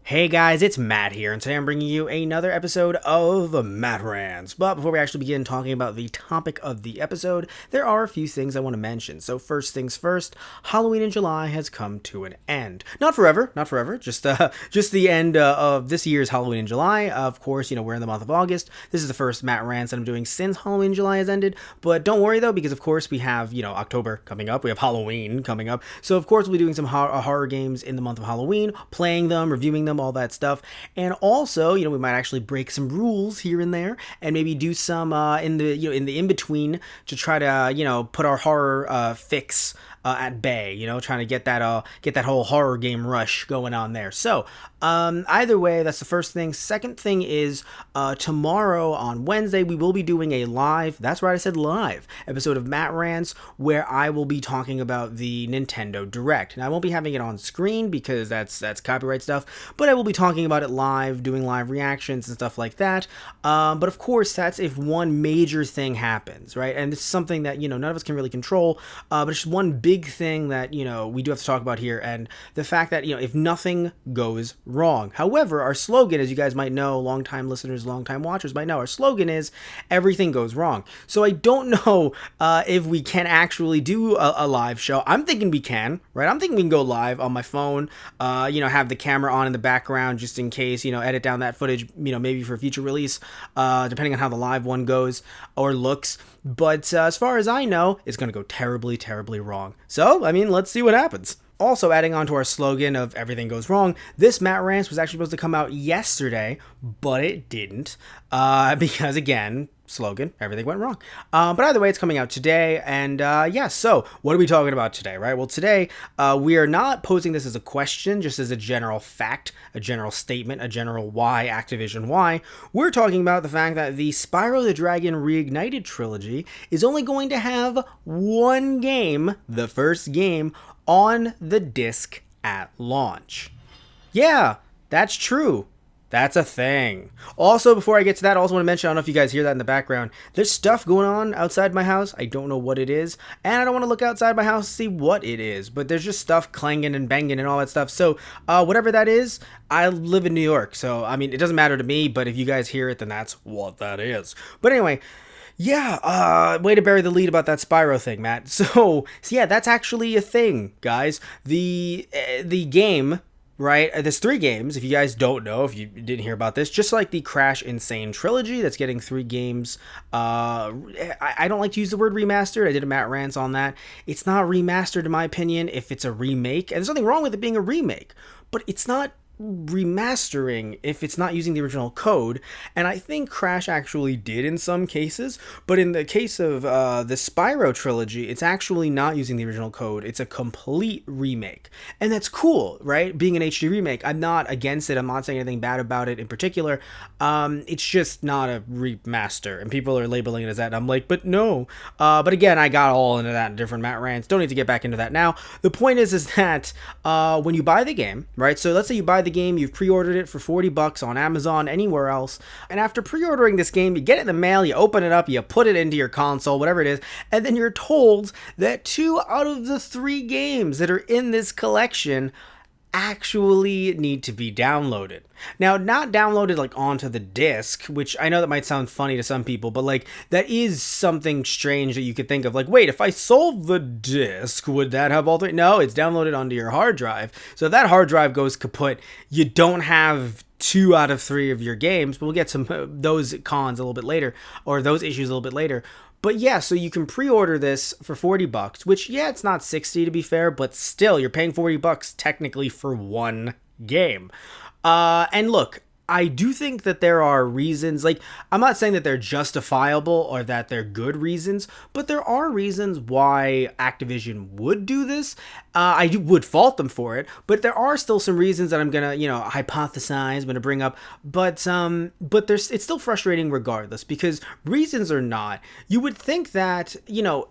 Hey guys, it's Matt here, and today I'm bringing you another episode of Matt Rants. But before we actually begin talking about the topic of the episode, there are a few things I want to mention. So first things first, Halloween in July has come to an end. Not forever, just the end of this year's Halloween in July. Of course, we're in the month of August. This is the first Matt Rants that I'm doing since Halloween in July has ended. But don't worry though, because of course we have, October coming up. We have Halloween coming up. So of course we'll be doing some horror games in the month of Halloween, playing them, reviewing them, all that stuff. And also, we might actually break some rules here and there and maybe do some in the in-between to try to, put our horror fix at bay, trying to get that whole horror game rush going on there. So either way, that's the first thing. Second thing is tomorrow on Wednesday we will be doing a live, that's right, I said live episode of Matt Rants, where I will be talking about the Nintendo Direct. Now I won't be having it on screen because that's copyright stuff, but I will be talking about it live, doing live reactions and stuff like that. But of course, that's if one major thing happens, right? And this is something that none of us can really control, but it's just one big thing that we do have to talk about here, and the fact that if nothing goes wrong. However, our slogan, as you guys might know, longtime listeners, longtime watchers might know, our slogan is everything goes wrong. So I don't know if we can actually do a live show. I'm thinking we can, right? I'm thinking we can go live on my phone, have the camera on in the background just in case, edit down that footage, maybe for future release, depending on how the live one goes or looks. But as far as I know, it's going to go terribly, terribly wrong. So, let's see what happens. Also, adding on to our slogan of everything goes wrong, this Matt Rants was actually supposed to come out yesterday, but it didn't, because again, slogan, everything went wrong. But either way, it's coming out today, and so what are we talking about today, right? Well, today, we are not posing this as a question, just as a general fact, a general statement, a general why, Activision why. We're talking about the fact that the Spyro the Dragon Reignited Trilogy is only going to have one game, the first game, on the disc at launch. Yeah, that's true. That's a thing. Also, before I get to that, I also want to mention, I don't know if you guys hear that in the background, there's stuff going on outside my house. I don't know what it is, and I don't want to look outside my house to see what it is, but there's just stuff clanging and banging and all that stuff. So, whatever that is, I live in New York, so, it doesn't matter to me, but if you guys hear it, then that's what that is. But anyway, yeah, way to bury the lead about that Spyro thing, Matt. So yeah, that's actually a thing, guys. The game, right? There's 3 games, if you guys don't know, if you didn't hear about this, just like the Crash N.Sane Trilogy, that's getting 3 games. I don't like to use the word remastered. I did a Matt Rants on that. It's not remastered, in my opinion, if it's a remake. And there's nothing wrong with it being a remake, but it's not remastering if it's not using the original code, and I think Crash actually did in some cases, but in the case of the Spyro trilogy, it's actually not using the original code. It's a complete remake, and that's cool, right? Being an HD remake, I'm not against it. I'm not saying anything bad about it in particular. It's just not a remaster, and people are labeling it as that, and I'm like, but no. But again, I got all into that in different Matt Rants. Don't need to get back into that now. The point is that when you buy the game, right? So let's say you buy the game, you've pre-ordered it for $40 on Amazon, anywhere else, and after pre-ordering this game, you get it in the mail, you open it up, you put it into your console, whatever it is, and then you're told that 2 out of the 3 games that are in this collection actually need to be downloaded. Now, not downloaded like onto the disc, which I know that might sound funny to some people, but like that is something strange that you could think of. Like, wait, if I sold the disc, would that have all 3? No, it's downloaded onto your hard drive. So if that hard drive goes kaput, you don't have 2 out of 3 of your games, but we'll get some those cons a little bit later, or those issues a little bit later. But yeah, so you can pre-order this for $40, which, yeah, it's not $60 to be fair, but still, you're paying $40 technically for one game. And look, I do think that there are reasons, like, I'm not saying that they're justifiable or that they're good reasons, but there are reasons why Activision would do this. I would fault them for it, but there are still some reasons that I'm gonna, hypothesize, I'm gonna bring up, but it's still frustrating regardless, because reasons or not, you would think that,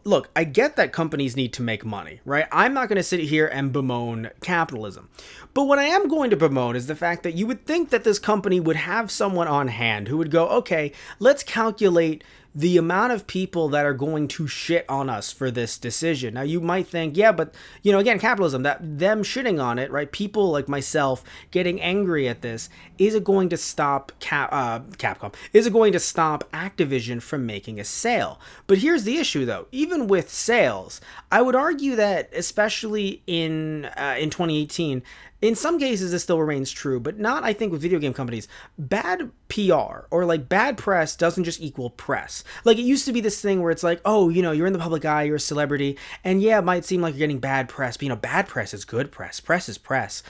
look, I get that companies need to make money, right? I'm not gonna sit here and bemoan capitalism, but what I am going to bemoan is the fact that you would think that this company would have someone on hand who would go, okay, let's calculate the amount of people that are going to shit on us for this decision. Now, you might think, yeah, but, again, capitalism, that them shitting on it, right? People like myself getting angry at this, is it going to stop Capcom? Is it going to stop Activision from making a sale? But here's the issue, though. Even with sales, I would argue that, especially in 2018, in some cases, this still remains true, but not, I think, with video game companies. Bad PR or like bad press doesn't just equal press. Like, it used to be this thing where it's like, oh, you're in the public eye, you're a celebrity, and yeah, it might seem like you're getting bad press, but bad press is good press. Press is press.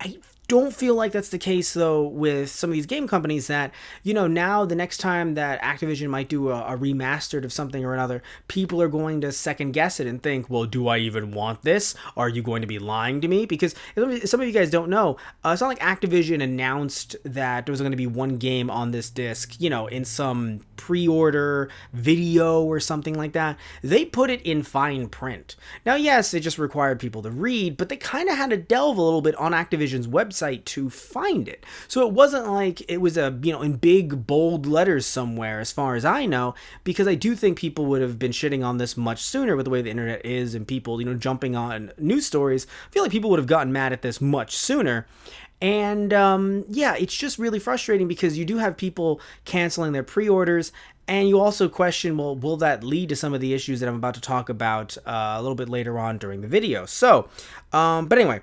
I don't feel like that's the case, though, with some of these game companies that, now the next time that Activision might do a remastered of something or another, people are going to second guess it and think, well, do I even want this? Are you going to be lying to me? Because some of you guys don't know, it's not like Activision announced that there was going to be one game on this disc, in some pre-order video or something like that. They put it in fine print. Now, yes, it just required people to read, but they kind of had to delve a little bit on Activision's website to find it. So it wasn't like it was in big bold letters somewhere, as far as I know, because I do think people would have been shitting on this much sooner with the way the internet is and people, jumping on news stories. I feel like people would have gotten mad at this much sooner. And it's just really frustrating because you do have people canceling their pre-orders, and you also question, well, will that lead to some of the issues that I'm about to talk about a little bit later on during the video? So, but anyway,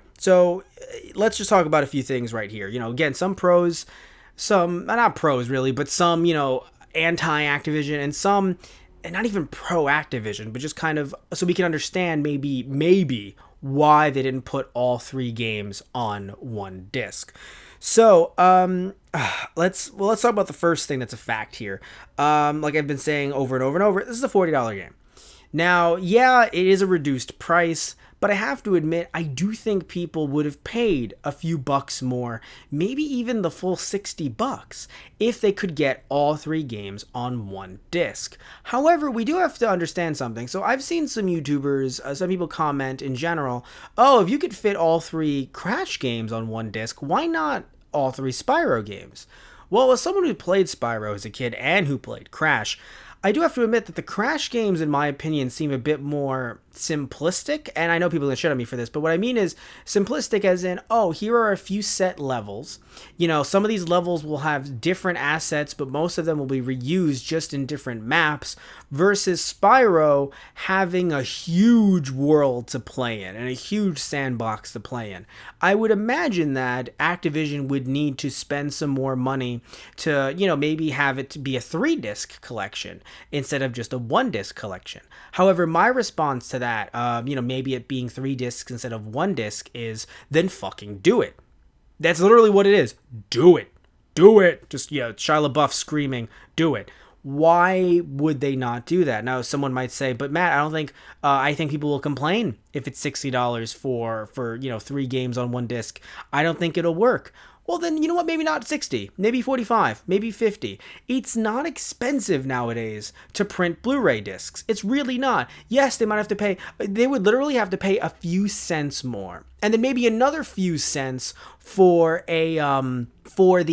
let's just talk about a few things right here. Again, some pros, some, not pros really, but some, anti-Activision, and some, and not even pro-Activision, but just kind of, so we can understand maybe why they didn't put all 3 games on one disc. So, let's talk about the first thing that's a fact here. Like I've been saying over and over and over, this is a $40 game. Now, yeah, it is a reduced price, but I have to admit, I do think people would have paid a few bucks more, maybe even the full $60, if they could get all 3 games on one disc. However, we do have to understand something. So I've seen some YouTubers, some people comment in general, oh, if you could fit all 3 Crash games on one disc, why not all 3 Spyro games? Well, as someone who played Spyro as a kid and who played Crash, I do have to admit that the Crash games, in my opinion, seem a bit more simplistic, and I know people are going to shit on me for this, but what I mean is simplistic as in, oh, here are a few set levels. Some of these levels will have different assets, but most of them will be reused just in different maps, versus Spyro having a huge world to play in and a huge sandbox to play in. I would imagine that Activision would need to spend some more money to, maybe have it to be a 3-disc collection instead of just a 1-disc collection. However, my response to that, maybe it being 3 discs instead of 1 disc, is then fucking do it. That's literally what it is. Do it. Do it. Just, Shia LaBeouf screaming, do it. Why would they not do that? Now, someone might say, but Matt, I think people will complain if it's $60 for 3 games on 1 disc. I don't think it'll work. Well, then, you know what? Maybe not 60, maybe 45, maybe 50. It's not expensive nowadays to print Blu-ray discs. It's really not. Yes, they would literally have to pay a few cents more. And then maybe another few cents for the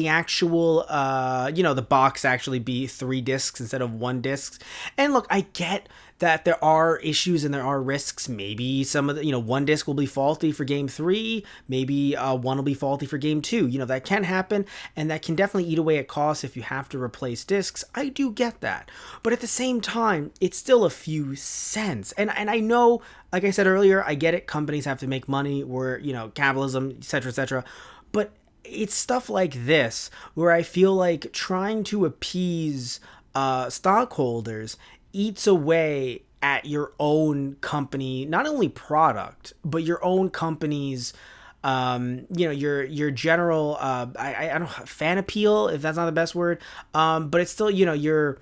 actual, the box actually be 3 discs instead of 1 disc. And look, I get that there are issues and there are risks. Maybe some of the, 1 disc will be faulty for game 3. Maybe 1 will be faulty for game 2. That can happen, and that can definitely eat away at costs if you have to replace discs. I do get that. But at the same time, it's still a few cents. And I know, like I said earlier, I get it. Companies have to make money. We're, capitalism, etc., etc. But it's stuff like this where I feel like trying to appease stockholders eats away at your own company, not only product, but your own company's, your general, I don't know, fan appeal, if that's not the best word, but it's still, your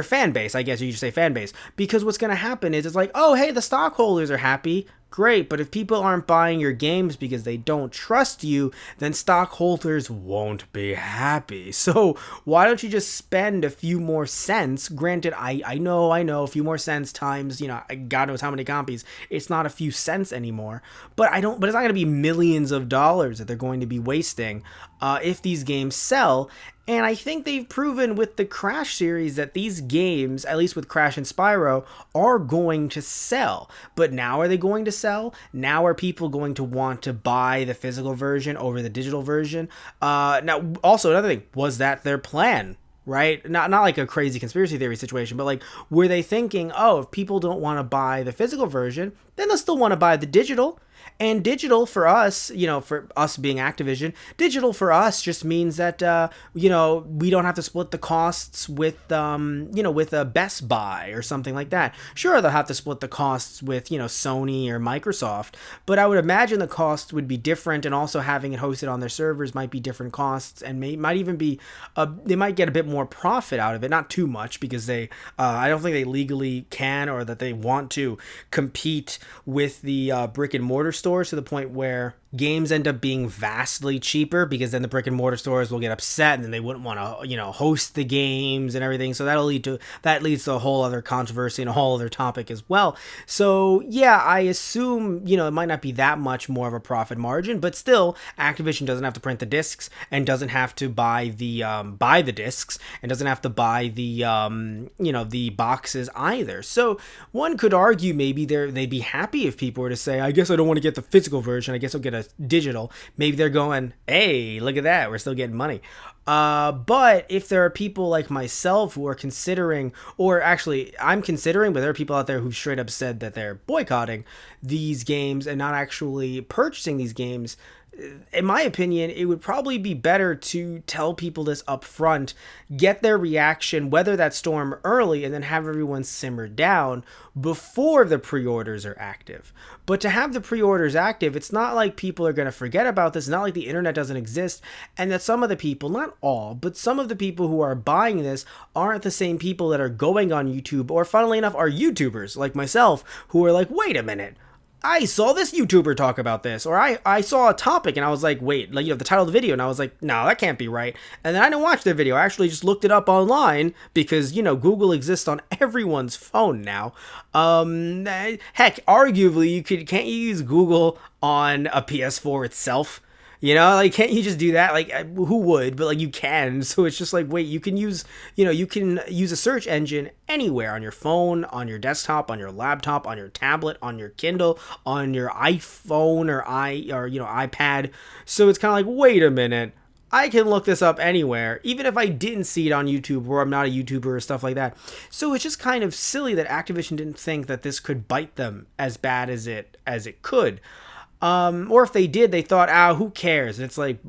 fan base, I guess you should say fan base, because what's going to happen is it's like, oh, hey, the stockholders are happy. Great, but if people aren't buying your games because they don't trust you, then stockholders won't be happy. So why don't you just spend a few more cents? Granted, I know, a few more cents times, God knows how many copies. It's not a few cents anymore, but it's not going to be millions of dollars that they're going to be wasting if these games sell. And I think they've proven with the Crash series that these games, at least with Crash and Spyro, are going to sell. But now are they going to sell? Now are people going to want to buy the physical version over the digital version? Now, also another thing, was that their plan? Right? Not like a crazy conspiracy theory situation, but like, were they thinking, oh, if people don't want to buy the physical version, then they'll still want to buy the digital? And digital for us, for us being Activision, digital for us just means that, we don't have to split the costs with, with a Best Buy or something like that. Sure, they'll have to split the costs with, Sony or Microsoft, but I would imagine the cost would be different, and also having it hosted on their servers might be different costs, and might even be, they might get a bit more profit out of it. Not too much, because I don't think they legally can, or that they want to compete with the brick and mortar stores to the point where games end up being vastly cheaper, because then the brick and mortar stores will get upset and then they wouldn't want to, host the games and everything. So that leads to a whole other controversy and a whole other topic as well. So yeah, I assume, it might not be that much more of a profit margin, but still Activision doesn't have to print the discs, and doesn't have to buy the discs, and doesn't have to buy the boxes either. So one could argue maybe they'd be happy if people were to say, I guess I don't want to get the physical version, I guess I'll get a digital. Maybe they're going, hey, look at that, we're still getting money. But if there are people like myself who are considering, or actually I'm considering, but there are people out there who straight up said that they're boycotting these games and not actually purchasing these games, in my opinion, it would probably be better to tell people this up front, get their reaction, weather that storm early, and then have everyone simmer down before the pre-orders are active. But to have the pre-orders active, it's not like people are going to forget about this, not like the internet doesn't exist, and that some of the people, not all, but some of the people who are buying this aren't the same people that are going on YouTube, or funnily enough, are YouTubers like myself, who are like, wait a minute, I saw this YouTuber talk about this, or I saw a topic and I was like, wait, like, the title of the video, and I was like, no, that can't be right. And then I didn't watch the video. I actually just looked it up online, because, Google exists on everyone's phone now. Heck, arguably, can't you use Google on a PS4 itself? Can't you just do that? Like, who would? But, like, you can. So it's just like, wait, you can use a search engine anywhere, on your phone, on your desktop, on your laptop, on your tablet, on your Kindle, on your iPhone or iPad. So it's kind of like, wait a minute, I can look this up anywhere, even if I didn't see it on YouTube, or I'm not a YouTuber or stuff like that. So it's just kind of silly that Activision didn't think that this could bite them as bad as it could. Or if they did, they thought, who cares? And it's like,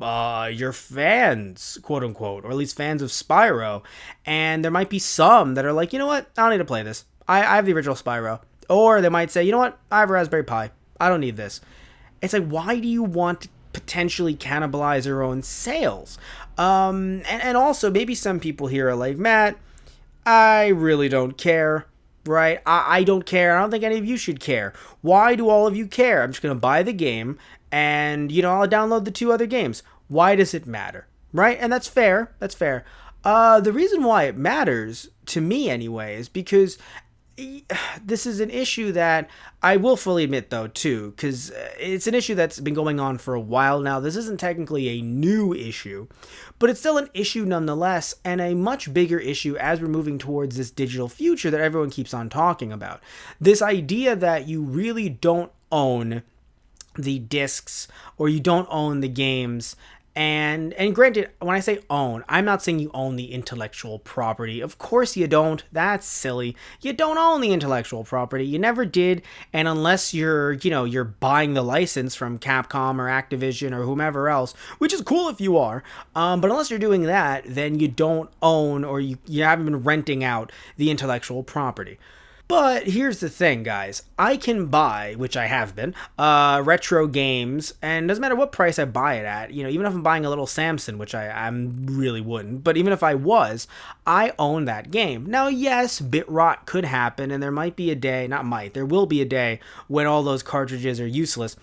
you're fans, quote unquote, or at least fans of Spyro. And there might be some that are like, you know what? I don't need to play this. I have the original Spyro. Or they might say, you know what? I have a Raspberry Pi. I don't need this. It's like, why do you want to potentially cannibalize your own sales? And also, maybe some people here are like, Matt, I really don't care. Right? I don't care. I don't think any of you should care. Why do all of you care? I'm just going to buy the game, and, I'll download the 2 other games. Why does it matter? Right? And that's fair. That's fair. The reason why it matters, to me anyway, is because this is an issue that I will fully admit, though, too, because it's an issue that's been going on for a while now. This isn't technically a new issue, but it's still an issue nonetheless, and a much bigger issue as we're moving towards this digital future that everyone keeps on talking about. This idea that you really don't own the discs, or you don't own the games. And granted, when I say own, I'm not saying you own the intellectual property. Of course you don't. That's silly. You don't own the intellectual property. You never did. And unless you're buying the license from Capcom or Activision or whomever else, which is cool if you are, but unless you're doing that, then you don't own, or you haven't been renting out the intellectual property. But here's the thing, guys. I can buy, which I have been, retro games, and it doesn't matter what price I buy it at. Even if I'm buying a little Samson, which I really wouldn't, but even if I was, I own that game. Now, yes, bit rot could happen, and there might be a day, there will be a day when all those cartridges are useless.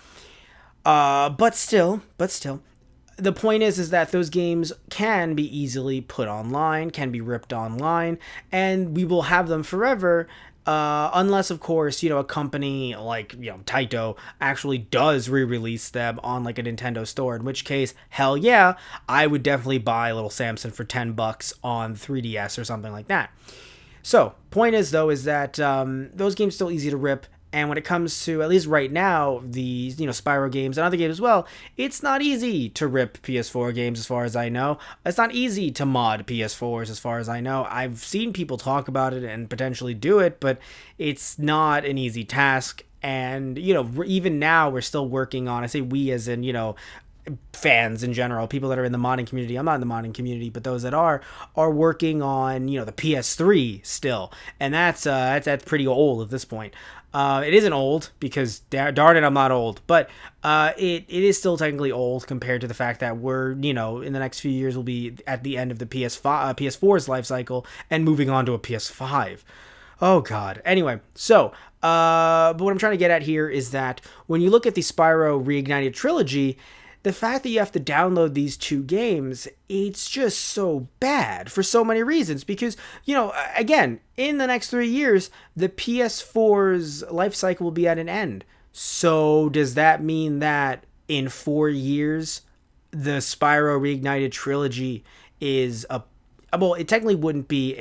But still, the point is that those games can be easily put online, can be ripped online, and we will have them forever. Unless, of course, a company like, Taito actually does re-release them on like a Nintendo store, in which case, hell yeah, I would definitely buy a little Samson for $10 on 3DS or something like that. So, point is, though, is that those games are still easy to rip. And when it comes to, at least right now, the Spyro games and other games as well, it's not easy to rip PS4 games as far as I know. It's not easy to mod PS4s as far as I know. I've seen people talk about it and potentially do it, but it's not an easy task. And, even now we're still working on, I say we as in, fans in general, people that are in the modding community. I'm not in the modding community, but those that are working on, the PS3 still. And that's pretty old at this point. It isn't old because darn it, I'm not old, but it is still technically old compared to the fact that we're, in the next few years we'll be at the end of the PS4's life cycle and moving on to a PS5. Oh God. Anyway, so but what I'm trying to get at here is that when you look at the Spyro Reignited Trilogy, the fact that you have to download these two games, it's just so bad for so many reasons. Because, again, in the next 3 years, the PS4's life cycle will be at an end. So does that mean that in 4 years, the Spyro Reignited Trilogy is well, it technically wouldn't be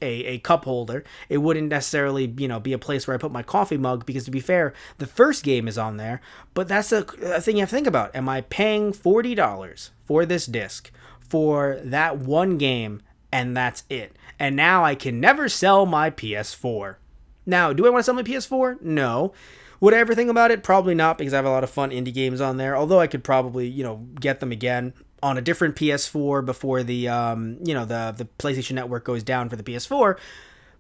a cup holder. It wouldn't necessarily, be a place where I put my coffee mug, because to be fair, the first game is on there. But that's a thing you have to think about. Am I paying $40 for this disc for that one game, and that's it? And now I can never sell my PS4. Now, do I want to sell my PS4? No. Would I ever think about it? Probably not, because I have a lot of fun indie games on there. Although I could probably, get them again on a different PS4 before the the PlayStation Network goes down for the PS4.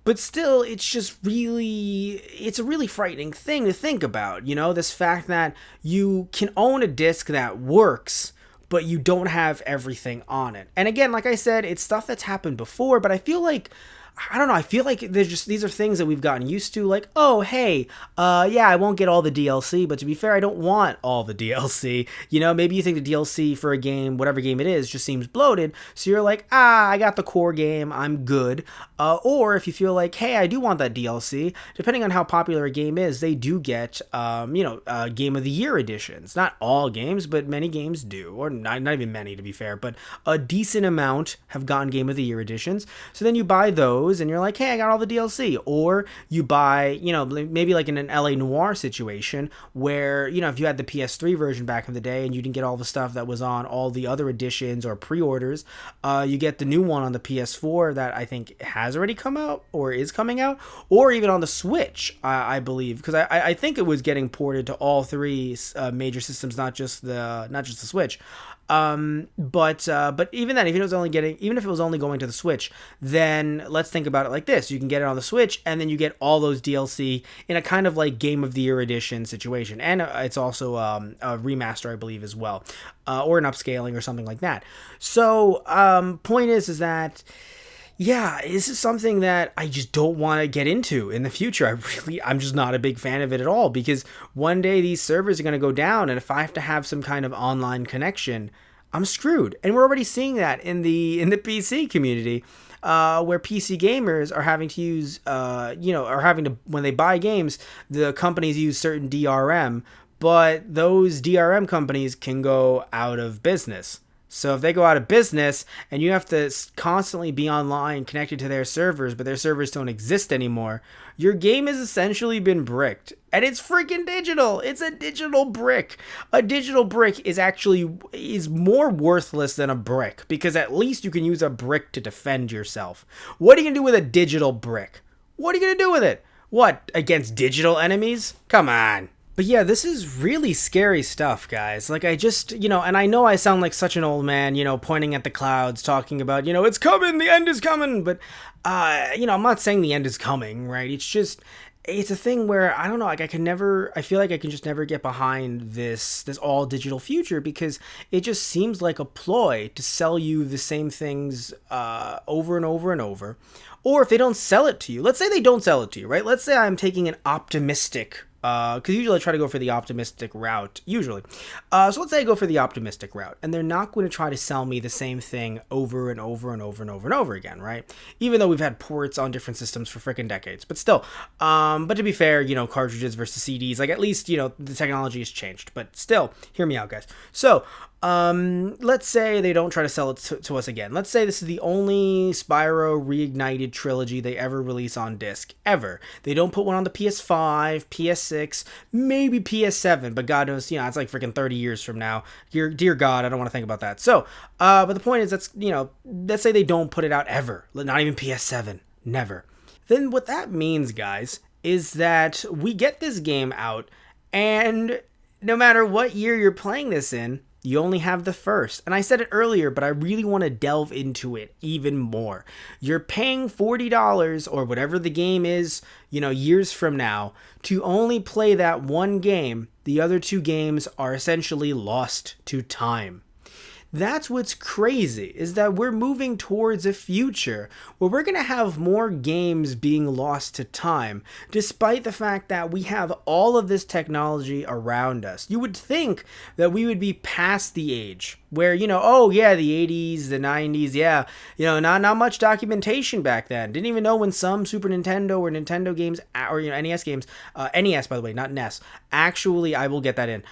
But still, it's a really frightening thing to think about, this fact that you can own a disc that works, but you don't have everything on it. And again, like I said, it's stuff that's happened before, but I feel like these are things that we've gotten used to. Like, oh, hey, yeah, I won't get all the DLC, but to be fair, I don't want all the DLC. Maybe you think the DLC for a game, whatever game it is, just seems bloated. So you're like, I got the core game, I'm good. Or if you feel like, hey, I do want that DLC, depending on how popular a game is, they do get, Game of the Year editions. Not all games, but many games do. Or not even many, to be fair, but a decent amount have gotten Game of the Year editions. So then you buy those, and you're like, hey, I got all the DLC. Or you buy, maybe like in an LA Noire situation where, if you had the PS3 version back in the day and you didn't get all the stuff that was on all the other editions or pre-orders, you get the new one on the PS4 that I think has already come out or is coming out, or even on the Switch, I believe, because I think it was getting ported to all three major systems, not just the Switch. But even then, even if it was only going to the Switch, then let's think about it like this. You can get it on the Switch, and then you get all those DLC in a kind of like Game of the Year edition situation. And it's also a remaster, I believe, as well, or an upscaling or something like that. So, point is that, yeah, this is something that I just don't want to get into in the future. I'm just not a big fan of it at all, because one day these servers are going to go down, and if I have to have some kind of online connection, I'm screwed. And we're already seeing that in the PC community, where PC gamers are having to use, when they buy games, the companies use certain DRM, but those DRM companies can go out of business. So if they go out of business and you have to constantly be online connected to their servers, but their servers don't exist anymore, your game has essentially been bricked. And it's freaking digital. It's a digital brick. A digital brick is more worthless than a brick, because at least you can use a brick to defend yourself. What are you going to do with a digital brick? What are you going to do with it? What, against digital enemies? Come on. But yeah, this is really scary stuff, guys. Like, I just, and I know I sound like such an old man, pointing at the clouds, talking about, it's coming, the end is coming. But, I'm not saying the end is coming, right? It's just, it's a thing where, I don't know, like, I feel like I can just never get behind this all digital future, because it just seems like a ploy to sell you the same things over and over and over. Or if they don't sell it to you, let's say they don't sell it to you, right? Let's say I'm taking an optimistic Because usually I try to go for the optimistic route, usually. So let's say I go for the optimistic route, and they're not going to try to sell me the same thing over and over and over and over and over again, right? Even though we've had ports on different systems for freaking decades, but still. But to be fair, cartridges versus CDs, like at least, the technology has changed, but still, hear me out, guys. So, let's say they don't try to sell it to us again. Let's say this is the only Spyro Reignited Trilogy they ever release on disc, ever. They don't put one on the PS5, PS6, maybe PS7, but God knows, it's like freaking 30 years from now. Dear God, I don't want to think about that. So, but the point is, let's say they don't put it out ever, not even PS7, never. Then what that means, guys, is that we get this game out, and no matter what year you're playing this in, you only have the first. And I said it earlier, but I really want to delve into it even more. You're paying $40 or whatever the game is, years from now, to only play that one game. The other two games are essentially lost to time. That's what's crazy, is that we're moving towards a future where we're going to have more games being lost to time, despite the fact that we have all of this technology around us. You would think that we would be past the age where, the 80s, the 90s, not much documentation back then. Didn't even know when some Super Nintendo or Nintendo games, or, NES games, NES, by the way, not NES, I will get that in,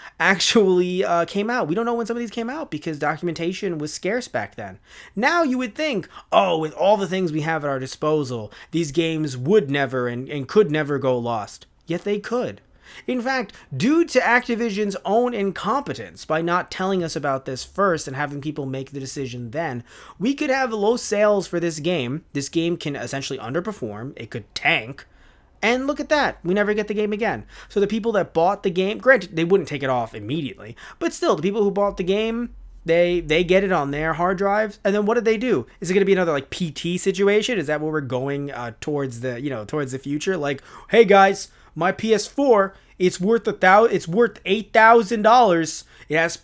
came out. We don't know when some of these came out because documentation was scarce back then. Now you would think, with all the things we have at our disposal, these games would never and could never go lost. Yet they could. In fact, due to Activision's own incompetence by not telling us about this first and having people make the decision then, we could have low sales for this game. This game can essentially underperform. It could tank. And look at that. We never get the game again. So the people that bought the game, granted, they wouldn't take it off immediately, but still, the people who bought the game, they get it on their hard drives, and then what did they do? Is it going to be another like PT situation? Is that where we're going towards the future? Like, hey guys, my PS4, it's worth $8,000. It has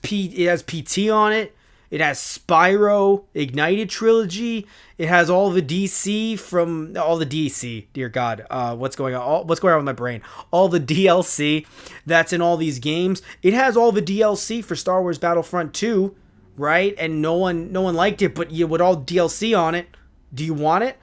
PT on it. It has Spyro Ignited Trilogy. It has all the DC. Dear God, what's going on? What's going on with my brain? All the DLC that's in all these games. It has all the DLC for Star Wars Battlefront 2, right? And no one liked it, but with all DLC on it, do you want it?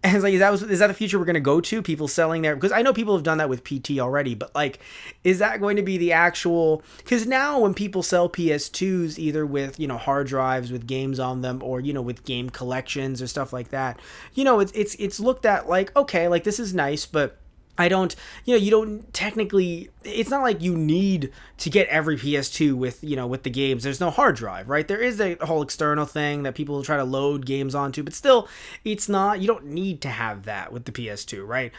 And it's like, is that the future we're going to go to? People selling there? Because I know people have done that with PT already, but like, is that going to be the actual... Because now when people sell PS2s, either with, hard drives with games on them or, with game collections or stuff like that, it's looked at like, okay, like this is nice, but I don't, you don't technically, it's not like you need to get every PS2 with the games. There's no hard drive, right? There is a whole external thing that people try to load games onto, but still, it's not, you don't need to have that with the PS2, right?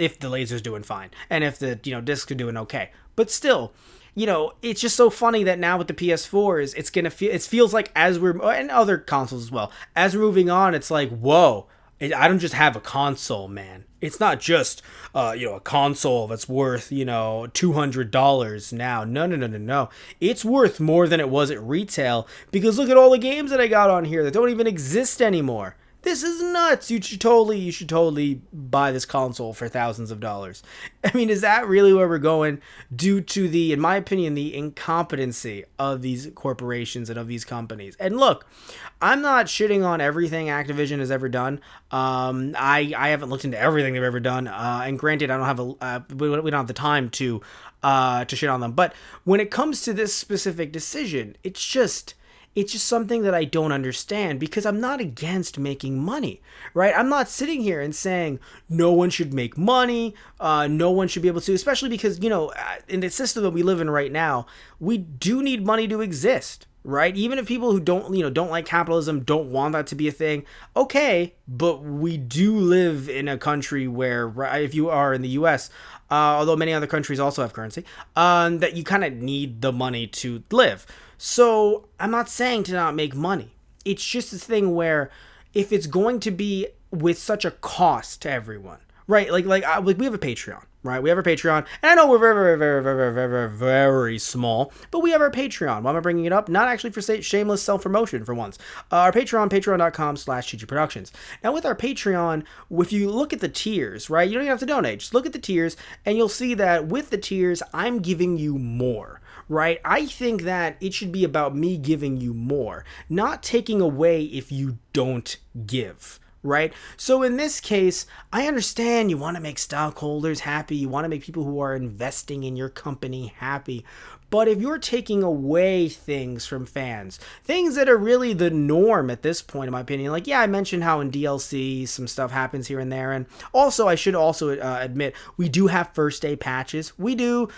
If the laser's doing fine and if the, discs are doing okay. But still, it's just so funny that now with the PS4s, it feels like as we're, and other consoles as well, as we're moving on, it's like, whoa, I don't just have a console, man. It's not just, a console that's worth, $200 now. No. It's worth more than it was at retail because look at all the games that I got on here that don't even exist anymore. This is nuts. You should totally buy this console for thousands of dollars. I mean, is that really where we're going due to the, in my opinion, the incompetency of these corporations and of these companies? And look, I'm not shitting on everything Activision has ever done. I haven't looked into everything they've ever done. And granted, I don't have we don't have the time to shit on them. But when it comes to this specific decision, it's just something that I don't understand because I'm not against making money, right? I'm not sitting here and saying no one should make money, no one should be able to, especially because, in the system that we live in right now, we do need money to exist, right? Even if people who don't like capitalism, don't want that to be a thing, okay, but we do live in a country where, if you are in the US, although many other countries also have currency, that you kind of need the money to live. So I'm not saying to not make money. It's just a thing where if it's going to be with such a cost to everyone, right? Like we have a Patreon, right? We have our Patreon, and I know we're very, very, very, very, very, very, very small, but we have our Patreon. Why am I bringing it up? Not actually for shameless self-promotion for once. Our Patreon, patreon.com/ChichiProductions. Now with our Patreon, if you look at the tiers, right, you don't even have to donate. Just look at the tiers, and you'll see that with the tiers, I'm giving you more. Right? I think that it should be about me giving you more, not taking away if you don't give. Right? So in this case, I understand you want to make stockholders happy. You want to make people who are investing in your company happy. But if you're taking away things from fans, things that are really the norm at this point, in my opinion, like, yeah, I mentioned how in DLC some stuff happens here and there. And also, I should also admit, we do have first day patches. We do.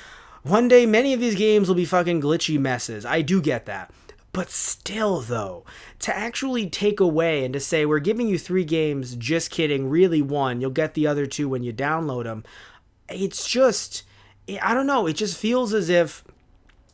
One day, many of these games will be fucking glitchy messes. I do get that. But still, though, to actually take away and to say, we're giving you 3 games, just kidding, really 1, you'll get the other 2 when you download them. It's just, I don't know, it just feels as if,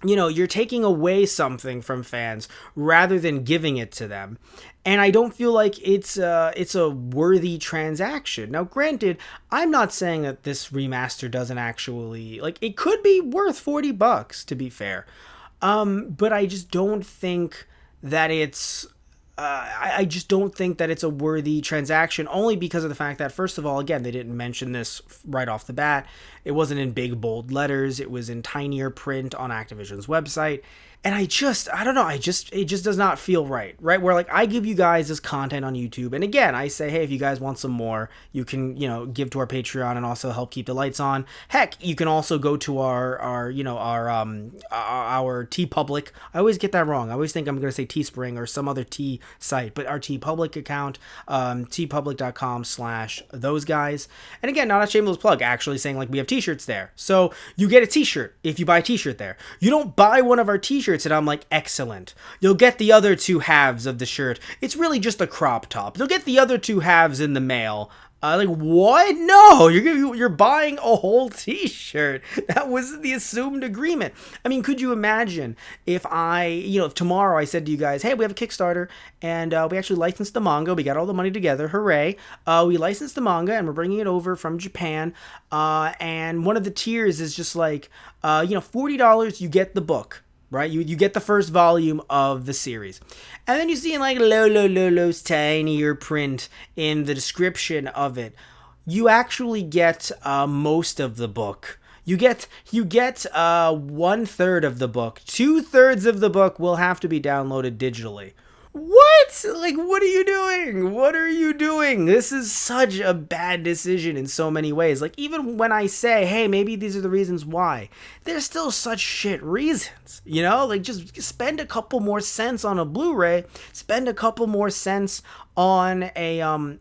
you know, you're taking away something from fans rather than giving it to them. And I don't feel like it's a worthy transaction. Now, granted, I'm not saying that this remaster doesn't actually, like, it could be worth $40, to be fair. But I just don't think that it's, I just don't think that it's a worthy transaction, only because of the fact that, first of all, again, they didn't mention this right off the bat. It wasn't in big, bold letters. It was in tinier print on Activision's website. And I don't know, it just does not feel right? Where, like, I give you guys this content on YouTube, and again, I say, hey, if you guys want some more, you can, you know, give to our Patreon and also help keep the lights on. Heck, you can also go to our TeePublic. I always get that wrong. I always think I'm going to say Teespring or some other T site, but our TeePublic account, teepublic.com/those guys. And again, not a shameless plug, actually saying, like, we have t-shirts there. So you get a t-shirt if you buy a t-shirt there. You don't buy one of our t-shirts and I'm like, excellent. You'll get the other 2 halves of the shirt. It's really just a crop top. You'll get the other 2 halves in the mail. Like, what? No, you're buying a whole t-shirt. That was the assumed agreement. I mean, could you imagine if if tomorrow I said to you guys, hey, we have a Kickstarter and we actually licensed the manga. We got all the money together. Hooray. We licensed the manga and we're bringing it over from Japan. And one of the tiers is just like, $40, you get the book. Right? You get the first volume of the series. And then you see in like low, tinier print in the description of it, you actually get most of the book. You get 1/3 of the book. 2/3 of the book will have to be downloaded digitally. What? Like, what are you doing? What are you doing? This is such a bad decision in so many ways. Like, even when I say, hey, maybe these are the reasons why, there's still such shit reasons, you know? Like, just spend a couple more cents on a Blu-ray, spend a couple more cents on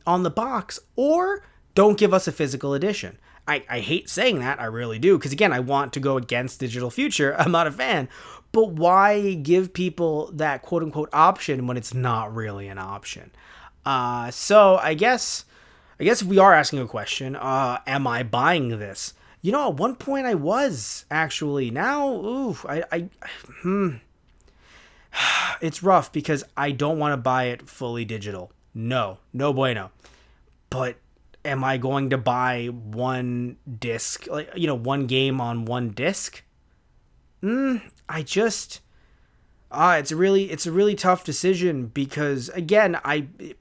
on the box, or don't give us a physical edition. I hate saying that, I really do, because again, I want to go against Digital Future. I'm not a fan. But why give people that quote-unquote option when it's not really an option? So I guess if we are asking a question, am I buying this? You know, at one point I was, actually. Now, it's rough because I don't want to buy it fully digital. No bueno. But am I going to buy one disc, like, one game on one disc? It's a really tough decision because, again,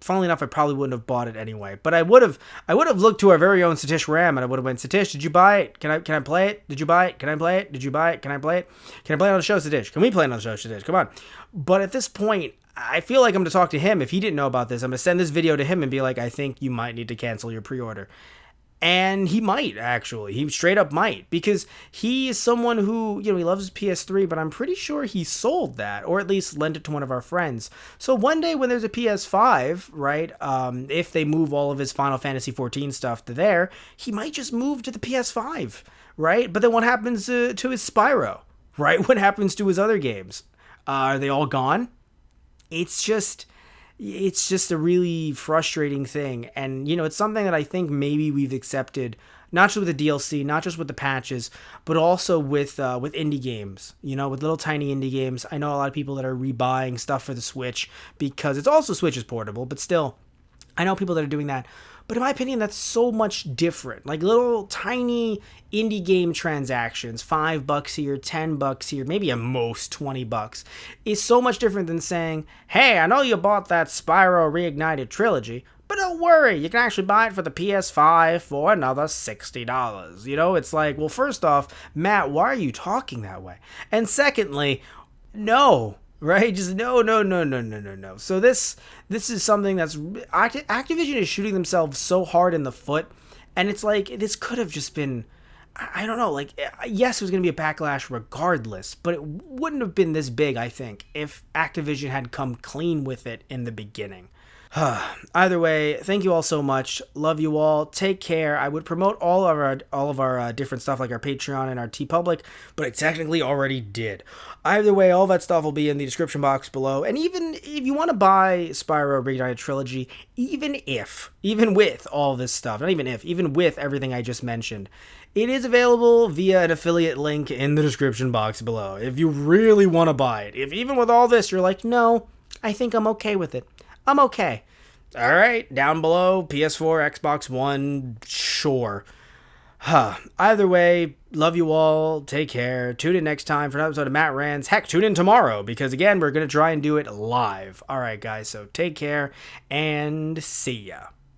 funnily enough, I probably wouldn't have bought it anyway, but I would have looked to our very own Satish Ram and I would have went, Satish, did you buy it? Can I play it? Did you buy it? Can I play it? Did you buy it? Can I play it? Can I play it on the show, Satish? Can we play it on the show, Satish? Come on. But at this point, I feel like I'm going to talk to him. If he didn't know about this, I'm going to send this video to him and be like, I think you might need to cancel your pre-order. And he might, actually. He straight up might. Because he is someone who, he loves his PS3, but I'm pretty sure he sold that, or at least lent it to one of our friends. So one day when there's a PS5, right, if they move all of his Final Fantasy XIV stuff to there, he might just move to the PS5, right? But then what happens to his Spyro, right? What happens to his other games? Are they all gone? It's just a really frustrating thing. And, it's something that I think maybe we've accepted, not just with the DLC, not just with the patches, but also with indie games, with little tiny indie games. I know a lot of people that are rebuying stuff for the Switch because it's also Switch is portable, but still, I know people that are doing that, but in my opinion, that's so much different. Like little tiny indie game transactions, $5 here, $10 here, maybe at most $20, is so much different than saying, hey, I know you bought that Spyro Reignited Trilogy, but don't worry, you can actually buy it for the PS5 for another $60. You know, it's like, well, first off, Matt, why are you talking that way? And secondly, no. Right? Just no, no, no, no, no, no, no. So this is something that's Activision is shooting themselves so hard in the foot, and it's like this could have just been, I don't know, like yes, it was going to be a backlash regardless, but it wouldn't have been this big, I think, if Activision had come clean with it in the beginning. Either way, thank you all so much. Love you all. Take care. I would promote all of our different stuff like our Patreon and our TeePublic, but I technically already did. Either way, all that stuff will be in the description box below. And even if you want to buy Spyro Reignited Trilogy, even with all this stuff, not even if, even with everything I just mentioned, it is available via an affiliate link in the description box below. If you really want to buy it, if even with all this you're like, no, I think I'm okay with it. I'm okay. All right, down below, PS4, Xbox One, sure. Either way, love you all. Take care. Tune in next time for another episode of Matt Rants. Heck, tune in tomorrow because, again, we're going to try and do it live. All right, guys, so take care and see ya.